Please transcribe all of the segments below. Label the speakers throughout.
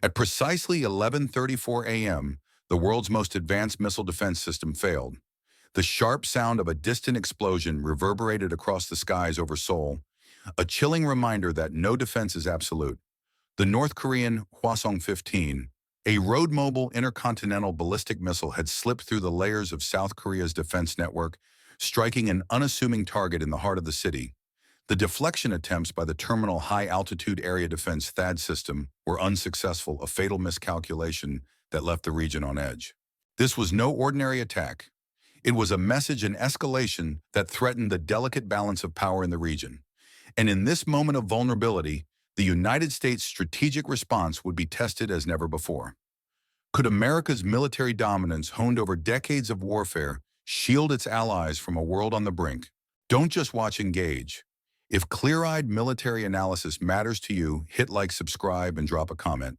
Speaker 1: At precisely 11:34 a.m., the world's most advanced missile defense system failed. The sharp sound of a distant explosion reverberated across the skies over Seoul, a chilling reminder that no defense is absolute. The North Korean Hwasong-15, a road-mobile intercontinental ballistic missile, had slipped through the layers of South Korea's defense network, striking an unassuming target in the heart of the city. The deflection attempts by the Terminal High Altitude Area Defense THAAD system were unsuccessful, a fatal miscalculation that left the region on edge. This was no ordinary attack. It was a message in escalation that threatened the delicate balance of power in the region. And in this moment of vulnerability, the United States' strategic response would be tested as never before. Could America's military dominance, honed over decades of warfare, shield its allies from a world on the brink? Don't just watch, engage. If clear-eyed military analysis matters to you, hit like, subscribe, and drop a comment.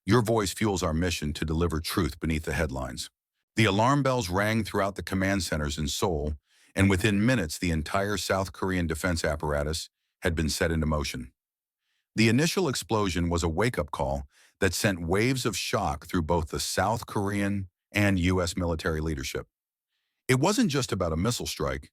Speaker 1: Your voice fuels our mission to deliver truth beneath the headlines. The alarm bells rang throughout the command centers in Seoul, and within minutes the entire South Korean defense apparatus had been set into motion. The initial explosion was a wake-up call that sent waves of shock through both the South Korean and U.S. military leadership. It wasn't just about a missile strike.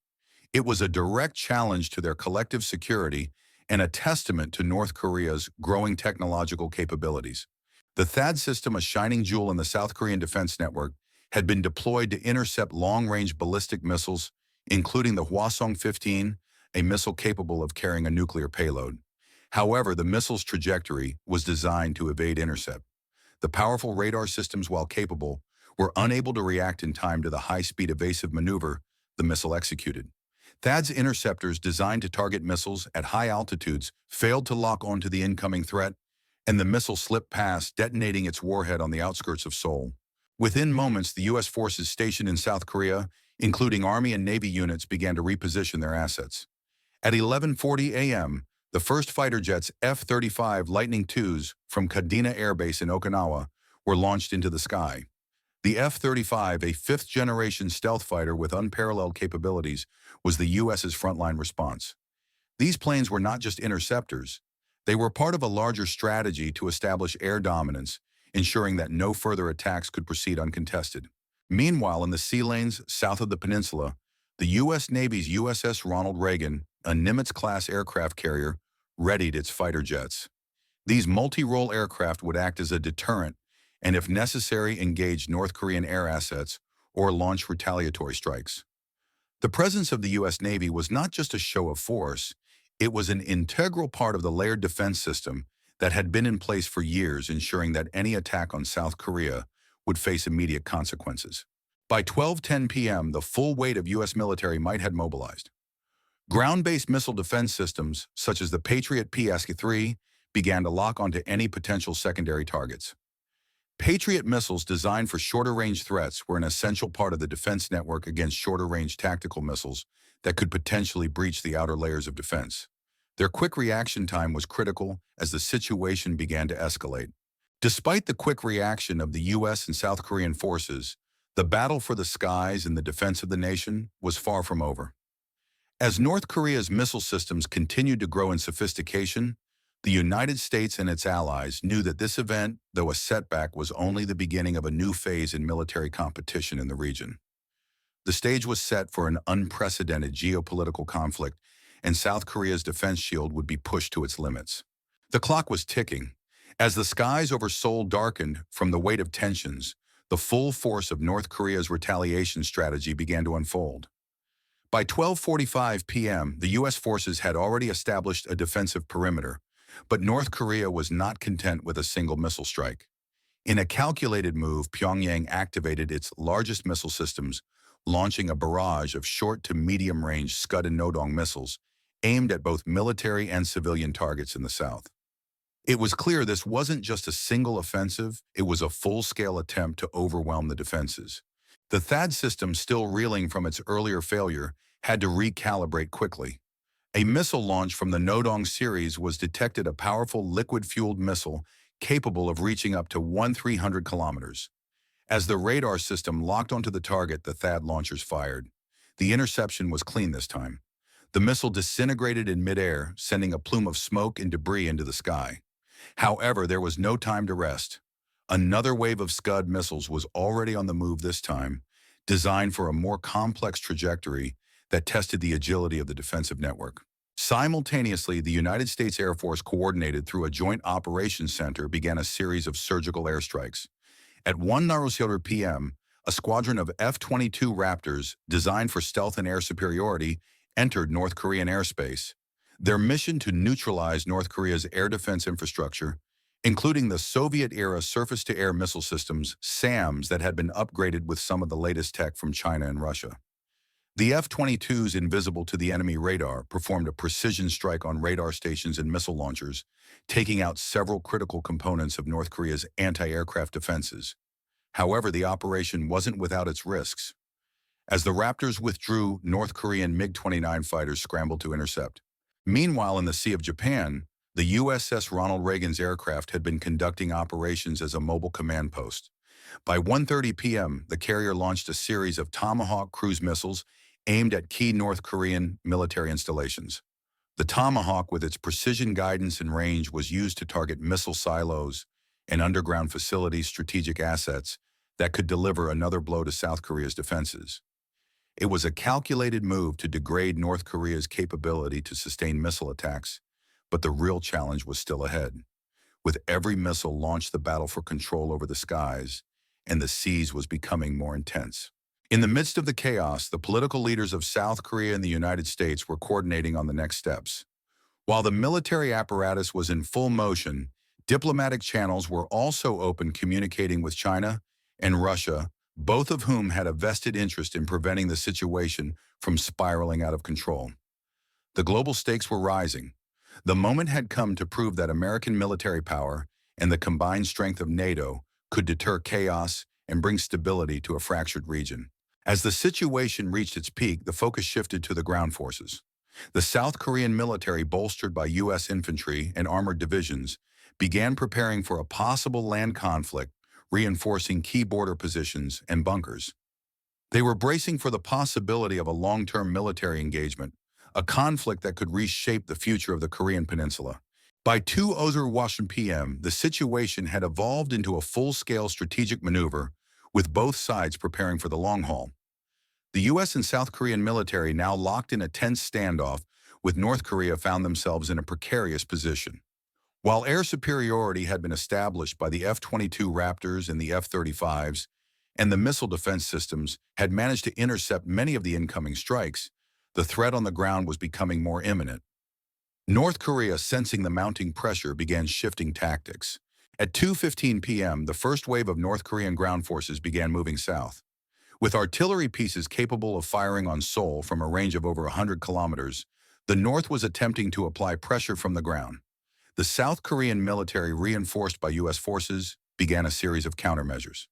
Speaker 1: It was a direct challenge to their collective security and a testament to North Korea's growing technological capabilities. The THAAD system, a shining jewel in the South Korean defense network, had been deployed to intercept long-range ballistic missiles, including the Hwasong-15, a missile capable of carrying a nuclear payload. However, the missile's trajectory was designed to evade intercept. The powerful radar systems, while capable, were unable to react in time to the high-speed evasive maneuver the missile executed. THAAD's interceptors, designed to target missiles at high altitudes, failed to lock onto the incoming threat, and the missile slipped past, detonating its warhead on the outskirts of Seoul. Within moments, the U.S. forces stationed in South Korea, including Army and Navy units, began to reposition their assets. At 11:40 a.m., the first fighter jets, F-35 Lightning IIs from Kadena Air Base in Okinawa, were launched into the sky. The F-35, a fifth-generation stealth fighter with unparalleled capabilities, was the U.S.'s frontline response. These planes were not just interceptors. They were part of a larger strategy to establish air dominance, ensuring that no further attacks could proceed uncontested. Meanwhile, in the sea lanes south of the peninsula, the U.S. Navy's USS Ronald Reagan, a Nimitz-class aircraft carrier, readied its fighter jets. These multi-role aircraft would act as a deterrent and, if necessary, engage North Korean air assets or launch retaliatory strikes. The presence of the U.S. Navy was not just a show of force, it was an integral part of the layered defense system that had been in place for years, ensuring that any attack on South Korea would face immediate consequences. By 12:10 p.m., the full weight of U.S. military might had mobilized. Ground-based missile defense systems, such as the Patriot PSK-3, began to lock onto any potential secondary targets. Patriot missiles designed for shorter-range threats were an essential part of the defense network against shorter-range tactical missiles that could potentially breach the outer layers of defense. Their quick reaction time was critical as the situation began to escalate. Despite the quick reaction of the U.S. and South Korean forces, the battle for the skies and the defense of the nation was far from over. As North Korea's missile systems continued to grow in sophistication, the United States and its allies knew that this event, though a setback, was only the beginning of a new phase in military competition in the region. The stage was set for an unprecedented geopolitical conflict, and South Korea's defense shield would be pushed to its limits. The clock was ticking. As the skies over Seoul darkened from the weight of tensions, the full force of North Korea's retaliation strategy began to unfold. By 12:45 p.m., the U.S. forces had already established a defensive perimeter, but North Korea was not content with a single missile strike. In a calculated move, Pyongyang activated its largest missile systems, launching a barrage of short to medium-range Scud and Nodong missiles aimed at both military and civilian targets in the south. It was clear this wasn't just a single offensive, it was a full-scale attempt to overwhelm the defenses. The THAAD system, still reeling from its earlier failure, had to recalibrate quickly. A missile launch from the Nodong series was detected, a powerful liquid-fueled missile capable of reaching up to 1,300 kilometers. As the radar system locked onto the target, the THAAD launchers fired. The interception was clean this time. The missile disintegrated in midair, sending a plume of smoke and debris into the sky. However, there was no time to rest. Another wave of Scud missiles was already on the move this time, designed for a more complex trajectory that tested the agility of the defensive network. Simultaneously, the United States Air Force, coordinated through a joint operations center, began a series of surgical airstrikes. At 1:00 p.m., a squadron of F-22 Raptors, designed for stealth and air superiority, entered North Korean airspace. Their mission to neutralize North Korea's air defense infrastructure, including the Soviet-era surface-to-air missile systems, SAMs, that had been upgraded with some of the latest tech from China and Russia. The F-22s, invisible to the enemy radar, performed a precision strike on radar stations and missile launchers, taking out several critical components of North Korea's anti-aircraft defenses. However, the operation wasn't without its risks. As the Raptors withdrew, North Korean MiG-29 fighters scrambled to intercept. Meanwhile, in the Sea of Japan, the USS Ronald Reagan's aircraft had been conducting operations as a mobile command post. By 1:30 p.m., the carrier launched a series of Tomahawk cruise missiles aimed at key North Korean military installations. The Tomahawk, with its precision guidance and range, was used to target missile silos and underground facilities, strategic assets that could deliver another blow to South Korea's defenses. It was a calculated move to degrade North Korea's capability to sustain missile attacks, but the real challenge was still ahead. With every missile launched, the battle for control over the skies and the seas was becoming more intense. In the midst of the chaos, the political leaders of South Korea and the United States were coordinating on the next steps. While the military apparatus was in full motion, diplomatic channels were also open, communicating with China and Russia, both of whom had a vested interest in preventing the situation from spiraling out of control. The global stakes were rising. The moment had come to prove that American military power and the combined strength of NATO could deter chaos and bring stability to a fractured region. As the situation reached its peak, the focus shifted to the ground forces. The South Korean military, bolstered by U.S. infantry and armored divisions, began preparing for a possible land conflict, reinforcing key border positions and bunkers. They were bracing for the possibility of a long-term military engagement, a conflict that could reshape the future of the Korean Peninsula. By 2:00 p.m., the situation had evolved into a full-scale strategic maneuver, with both sides preparing for the long haul. The U.S. and South Korean military, now locked in a tense standoff, with North Korea, found themselves in a precarious position. While air superiority had been established by the F-22 Raptors and the F-35s, and the missile defense systems had managed to intercept many of the incoming strikes, the threat on the ground was becoming more imminent. North Korea, sensing the mounting pressure, began shifting tactics. At 2:15 p.m., the first wave of North Korean ground forces began moving south. With artillery pieces capable of firing on Seoul from a range of over 100 kilometers, the North was attempting to apply pressure from the ground. The South Korean military, reinforced by U.S. forces, began a series of countermeasures.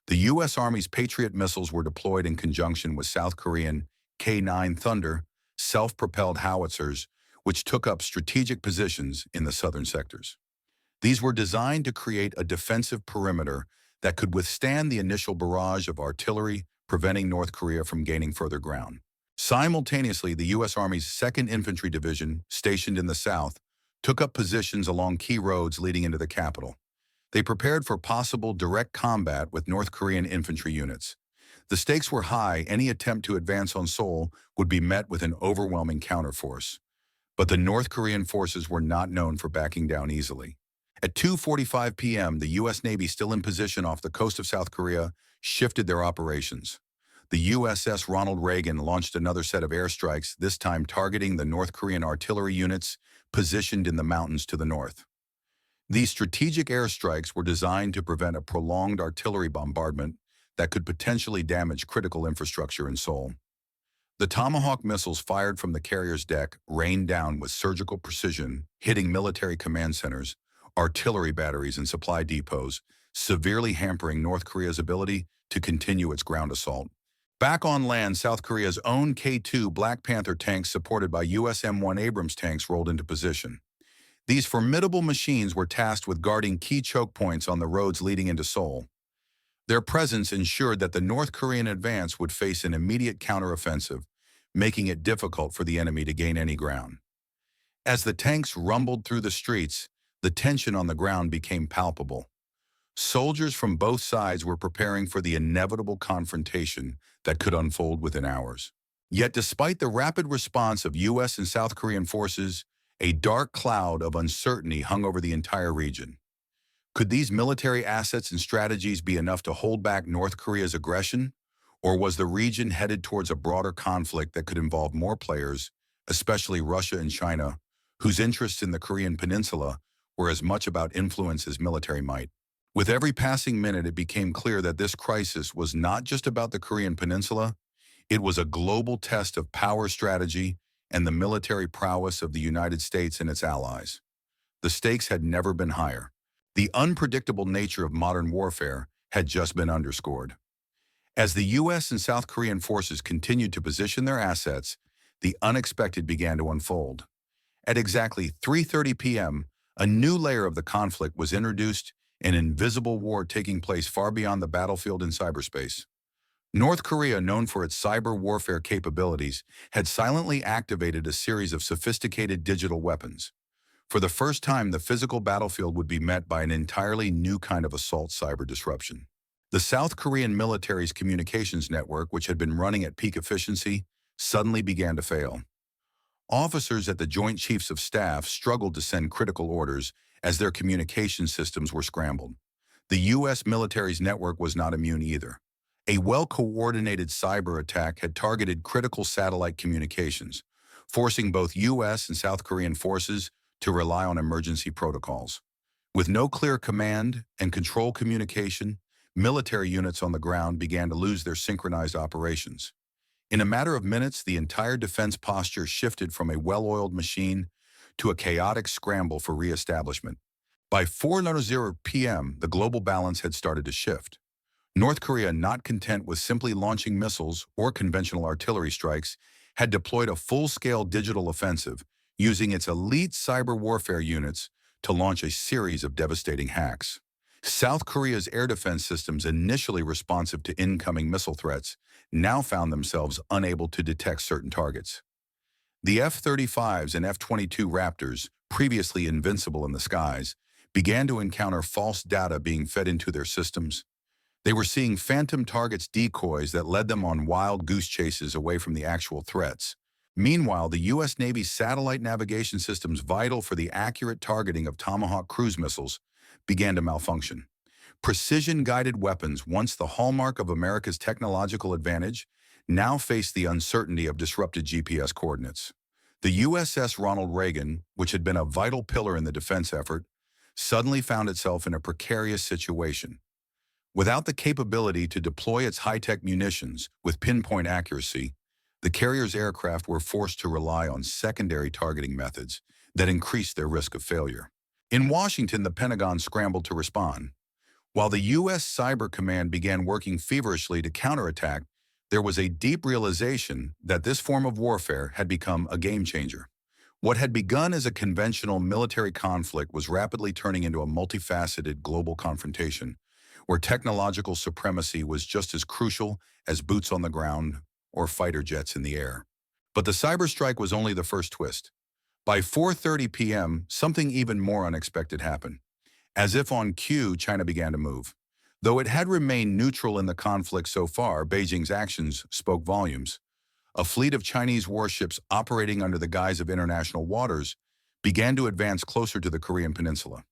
Speaker 1: The U.S. Army's Patriot missiles were deployed in conjunction with South Korean K-9 Thunder self-propelled howitzers, which took up strategic positions in the southern sectors. These were designed to create a defensive perimeter that could withstand the initial barrage of artillery, preventing North Korea from gaining further ground. Simultaneously, the U.S. Army's 2nd Infantry Division, stationed in the south, took up positions along key roads leading into the capital. They prepared for possible direct combat with North Korean infantry units. The stakes were high. Any attempt to advance on Seoul would be met with an overwhelming counterforce. But the North Korean forces were not known for backing down easily. At 2:45 p.m., the U.S. Navy, still in position off the coast of South Korea, shifted their operations. The USS Ronald Reagan launched another set of airstrikes, this time targeting the North Korean artillery units positioned in the mountains to the north. These strategic airstrikes were designed to prevent a prolonged artillery bombardment that could potentially damage critical infrastructure in Seoul. The Tomahawk missiles fired from the carrier's deck rained down with surgical precision, hitting military command centers, artillery batteries, and supply depots, severely hampering North Korea's ability to continue its ground assault. Back on land, South Korea's own K-2 Black Panther tanks, supported by U.S. M1 Abrams tanks, rolled into position. These formidable machines were tasked with guarding key choke points on the roads leading into Seoul. Their presence ensured that the North Korean advance would face an immediate counteroffensive, making it difficult for the enemy to gain any ground. As the tanks rumbled through the streets, the tension on the ground became palpable. Soldiers from both sides were preparing for the inevitable confrontation that could unfold within hours. Yet despite the rapid response of U.S. and South Korean forces, a dark cloud of uncertainty hung over the entire region. Could these military assets and strategies be enough to hold back North Korea's aggression? Or was the region headed towards a broader conflict that could involve more players, especially Russia and China, whose interests in the Korean Peninsula were as much about influence as military might? With every passing minute, it became clear that this crisis was not just about the Korean Peninsula, it was a global test of power strategy and the military prowess of the United States and its allies. The stakes had never been higher. The unpredictable nature of modern warfare had just been underscored. As the U.S. and South Korean forces continued to position their assets, the unexpected began to unfold. At exactly 3:30 p.m., a new layer of the conflict was introduced, an invisible war taking place far beyond the battlefield in cyberspace. North Korea, known for its cyber warfare capabilities, had silently activated a series of sophisticated digital weapons. For the first time, the physical battlefield would be met by an entirely new kind of assault cyber disruption. The South Korean military's communications network, which had been running at peak efficiency, suddenly began to fail. Officers at the Joint Chiefs of Staff struggled to send critical orders as their communication systems were scrambled. The U.S. military's network was not immune either. A well-coordinated cyber attack had targeted critical satellite communications, forcing both U.S. and South Korean forces to rely on emergency protocols. With no clear command and control communication, military units on the ground began to lose their synchronized operations. In a matter of minutes, the entire defense posture shifted from a well-oiled machine to a chaotic scramble for reestablishment. By 4:00 p.m., the global balance had started to shift. North Korea, not content with simply launching missiles or conventional artillery strikes, had deployed a full-scale digital offensive, using its elite cyber warfare units to launch a series of devastating hacks. South Korea's air defense systems, initially responsive to incoming missile threats, now found themselves unable to detect certain targets. The F-35s and F-22 Raptors, previously invincible in the skies, began to encounter false data being fed into their systems. They were seeing phantom targets decoys that led them on wild goose chases away from the actual threats. Meanwhile, the U.S. Navy's satellite navigation systems, vital for the accurate targeting of Tomahawk cruise missiles, began to malfunction. Precision-guided weapons, once the hallmark of America's technological advantage, now faced the uncertainty of disrupted GPS coordinates. The USS Ronald Reagan, which had been a vital pillar in the defense effort, suddenly found itself in a precarious situation. Without the capability to deploy its high-tech munitions with pinpoint accuracy, the carrier's aircraft were forced to rely on secondary targeting methods that increased their risk of failure. In Washington, the Pentagon scrambled to respond. While the U.S. Cyber Command began working feverishly to counterattack, there was a deep realization that this form of warfare had become a game-changer. What had begun as a conventional military conflict was rapidly turning into a multifaceted global confrontation, where technological supremacy was just as crucial as boots on the ground or fighter jets in the air. But the cyber strike was only the first twist. By 4:30 p.m., something even more unexpected happened. As if on cue, China began to move. Though it had remained neutral in the conflict so far, Beijing's actions spoke volumes. A fleet of Chinese warships operating under the guise of international waters began to advance closer to the Korean Peninsula.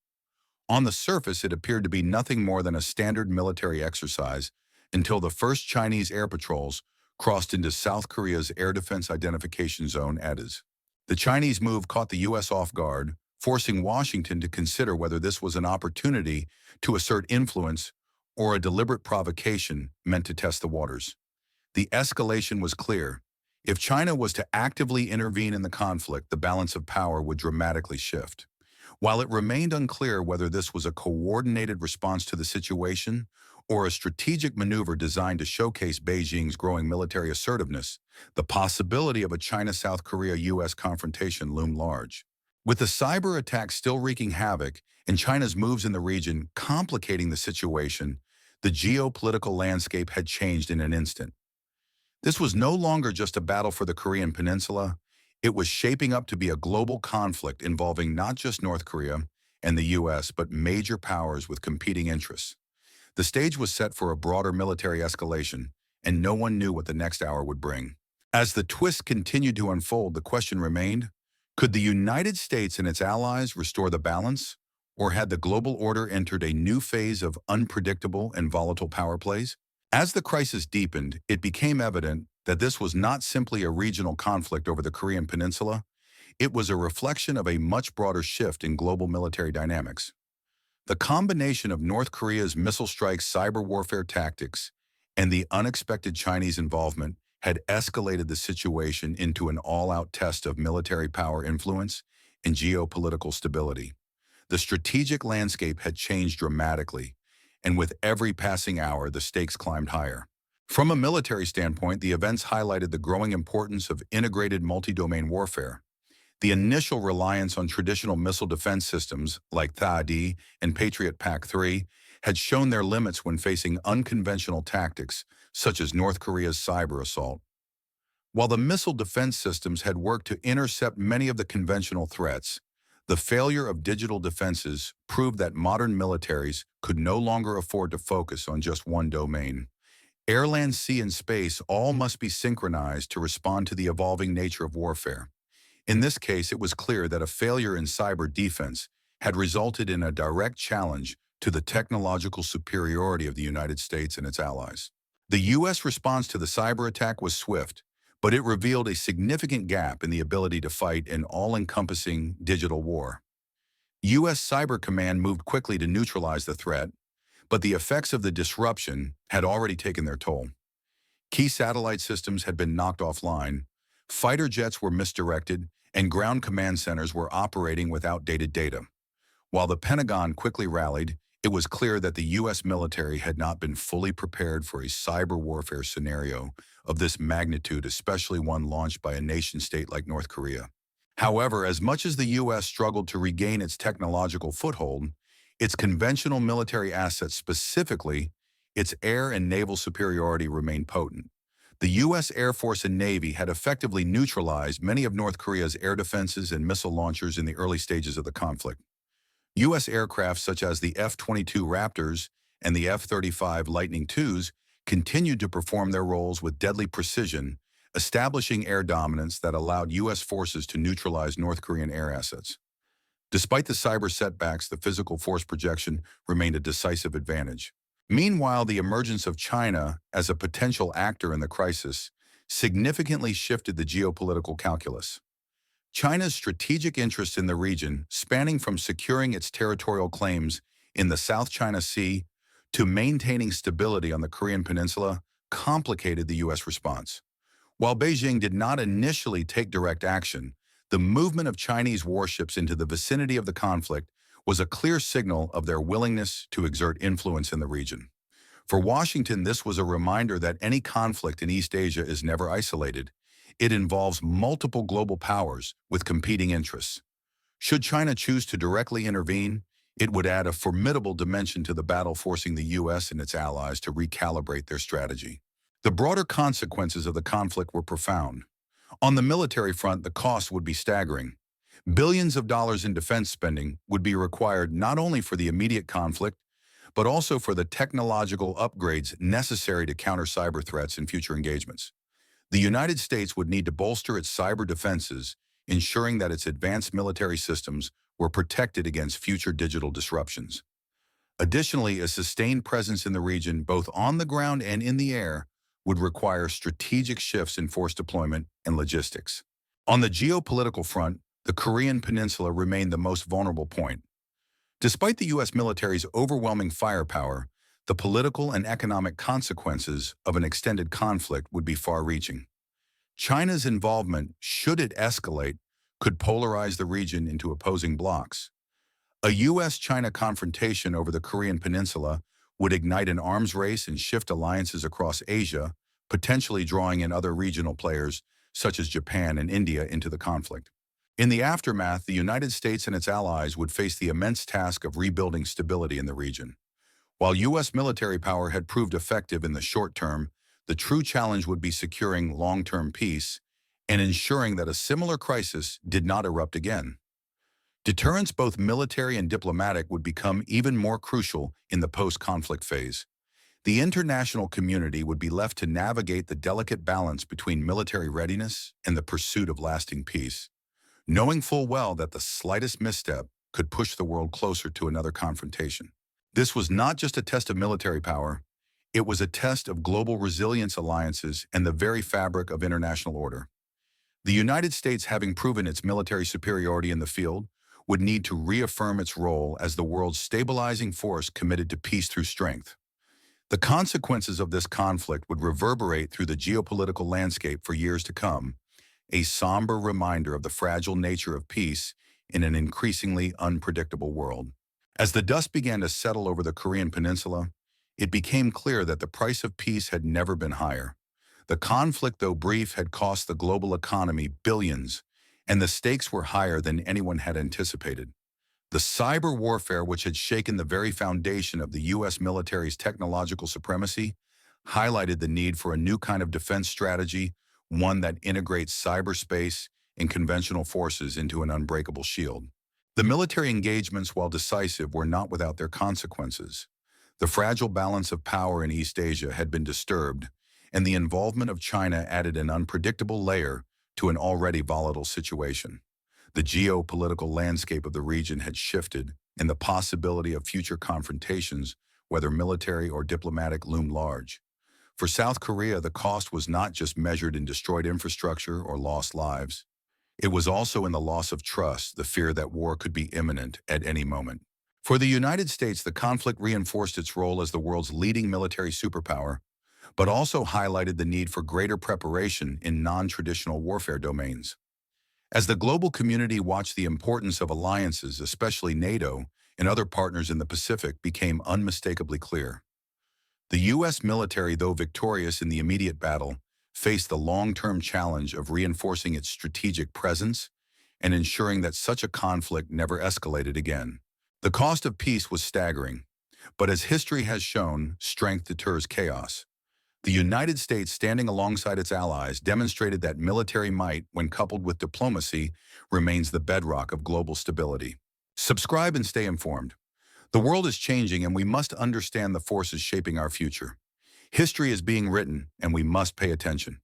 Speaker 1: On the surface, it appeared to be nothing more than a standard military exercise until the first Chinese air patrols crossed into South Korea's Air Defense Identification Zone (ADIZ). The Chinese move caught the U.S. off guard, forcing Washington to consider whether this was an opportunity to assert influence or a deliberate provocation meant to test the waters. The escalation was clear. If China was to actively intervene in the conflict, the balance of power would dramatically shift. While it remained unclear whether this was a coordinated response to the situation or a strategic maneuver designed to showcase Beijing's growing military assertiveness, the possibility of a China-South Korea-U.S. confrontation loomed large. With the cyber attack still wreaking havoc and China's moves in the region complicating the situation, the geopolitical landscape had changed in an instant. This was no longer just a battle for the Korean Peninsula. It was shaping up to be a global conflict involving not just North Korea and the US, but major powers with competing interests. The stage was set for a broader military escalation, and no one knew what the next hour would bring. As the twist continued to unfold, the question remained, could the United States and its allies restore the balance, or had the global order entered a new phase of unpredictable and volatile power plays? As the crisis deepened, it became evident that this was not simply a regional conflict over the Korean Peninsula. It was a reflection of a much broader shift in global military dynamics. The combination of North Korea's missile strikes, cyber warfare tactics, and the unexpected Chinese involvement had escalated the situation into an all-out test of military power influence and geopolitical stability. The strategic landscape had changed dramatically, and with every passing hour, the stakes climbed higher. From a military standpoint, the events highlighted the growing importance of integrated multi-domain warfare. The initial reliance on traditional missile defense systems like THAAD and Patriot PAC-3 had shown their limits when facing unconventional tactics, such as North Korea's cyber assault. While the missile defense systems had worked to intercept many of the conventional threats, the failure of digital defenses proved that modern militaries could no longer afford to focus on just one domain. Air, land, sea, and space all must be synchronized to respond to the evolving nature of warfare. In this case, it was clear that a failure in cyber defense had resulted in a direct challenge to the technological superiority of the United States and its allies. The U.S. response to the cyber attack was swift, but it revealed a significant gap in the ability to fight an all-encompassing digital war. U.S. Cyber Command moved quickly to neutralize the threat, but the effects of the disruption had already taken their toll. Key satellite systems had been knocked offline, fighter jets were misdirected, and ground command centers were operating with outdated data. While the Pentagon quickly rallied, it was clear that the U.S. military had not been fully prepared for a cyber warfare scenario of this magnitude, especially one launched by a nation-state like North Korea. However, as much as the U.S. struggled to regain its technological foothold, its conventional military assets, specifically its air and naval superiority, remained potent. The U.S. Air Force and Navy had effectively neutralized many of North Korea's air defenses and missile launchers in the early stages of the conflict. U.S. aircraft such as the F-22 Raptors and the F-35 Lightning IIs continued to perform their roles with deadly precision, establishing air dominance that allowed U.S. forces to neutralize North Korean air assets. Despite the cyber setbacks, the physical force projection remained a decisive advantage. Meanwhile, the emergence of China as a potential actor in the crisis significantly shifted the geopolitical calculus. China's strategic interests in the region, spanning from securing its territorial claims in the South China Sea to maintaining stability on the Korean Peninsula, complicated the U.S. response. While Beijing did not initially take direct action, the movement of Chinese warships into the vicinity of the conflict was a clear signal of their willingness to exert influence in the region. For Washington, this was a reminder that any conflict in East Asia is never isolated. It involves multiple global powers with competing interests. Should China choose to directly intervene, it would add a formidable dimension to the battle, forcing the U.S. and its allies to recalibrate their strategy. The broader consequences of the conflict were profound. On the military front, the cost would be staggering. Billions of dollars in defense spending would be required not only for the immediate conflict, but also for the technological upgrades necessary to counter cyber threats in future engagements. The United States would need to bolster its cyber defenses, ensuring that its advanced military systems were protected against future digital disruptions. Additionally, a sustained presence in the region, both on the ground and in the air, would require strategic shifts in force deployment and logistics. On the geopolitical front, the Korean Peninsula remained the most vulnerable point. Despite the U.S. military's overwhelming firepower, the political and economic consequences of an extended conflict would be far-reaching. China's involvement, should it escalate, could polarize the region into opposing blocs. A U.S.-China confrontation over the Korean Peninsula would ignite an arms race and shift alliances across Asia, potentially drawing in other regional players such as Japan and India into the conflict. In the aftermath, the United States and its allies would face the immense task of rebuilding stability in the region. While U.S. military power had proved effective in the short term, the true challenge would be securing long-term peace and ensuring that a similar crisis did not erupt again. Deterrence, both military and diplomatic, would become even more crucial in the post-conflict phase. The international community would be left to navigate the delicate balance between military readiness and the pursuit of lasting peace, knowing full well that the slightest misstep could push the world closer to another confrontation. This was not just a test of military power, it was a test of global resilience, alliances, and the very fabric of international order. The United States, having proven its military superiority in the field, would need to reaffirm its role as the world's stabilizing force committed to peace through strength. The consequences of this conflict would reverberate through the geopolitical landscape for years to come, a somber reminder of the fragile nature of peace in an increasingly unpredictable world. As the dust began to settle over the Korean Peninsula, it became clear that the price of peace had never been higher. The conflict, though brief, had cost the global economy billions, and the stakes were higher than anyone had anticipated. The cyber warfare, which had shaken the very foundation of the U.S. military's technological supremacy, highlighted the need for a new kind of defense strategy, one that integrates cyberspace and conventional forces into an unbreakable shield. The military engagements, while decisive, were not without their consequences. The fragile balance of power in East Asia had been disturbed, and the involvement of China added an unpredictable layer to an already volatile situation. The geopolitical landscape of the region had shifted, and the possibility of future confrontations, whether military or diplomatic, loomed large. For South Korea, the cost was not just measured in destroyed infrastructure or lost lives. It was also in the loss of trust, the fear that war could be imminent at any moment. For the United States, the conflict reinforced its role as the world's leading military superpower, but also highlighted the need for greater preparation in non-traditional warfare domains. As the global community watched, the importance of alliances, especially NATO and other partners in the Pacific, became unmistakably clear. The U.S. military, though victorious in the immediate battle, faced the long-term challenge of reinforcing its strategic presence and ensuring that such a conflict never escalated again. The cost of peace was staggering, but as history has shown, strength deters chaos. The United States, standing alongside its allies, demonstrated that military might, when coupled with diplomacy, remains the bedrock of global stability. Subscribe and stay informed. The world is changing, and we must understand the forces shaping our future. History is being written, and we must pay attention.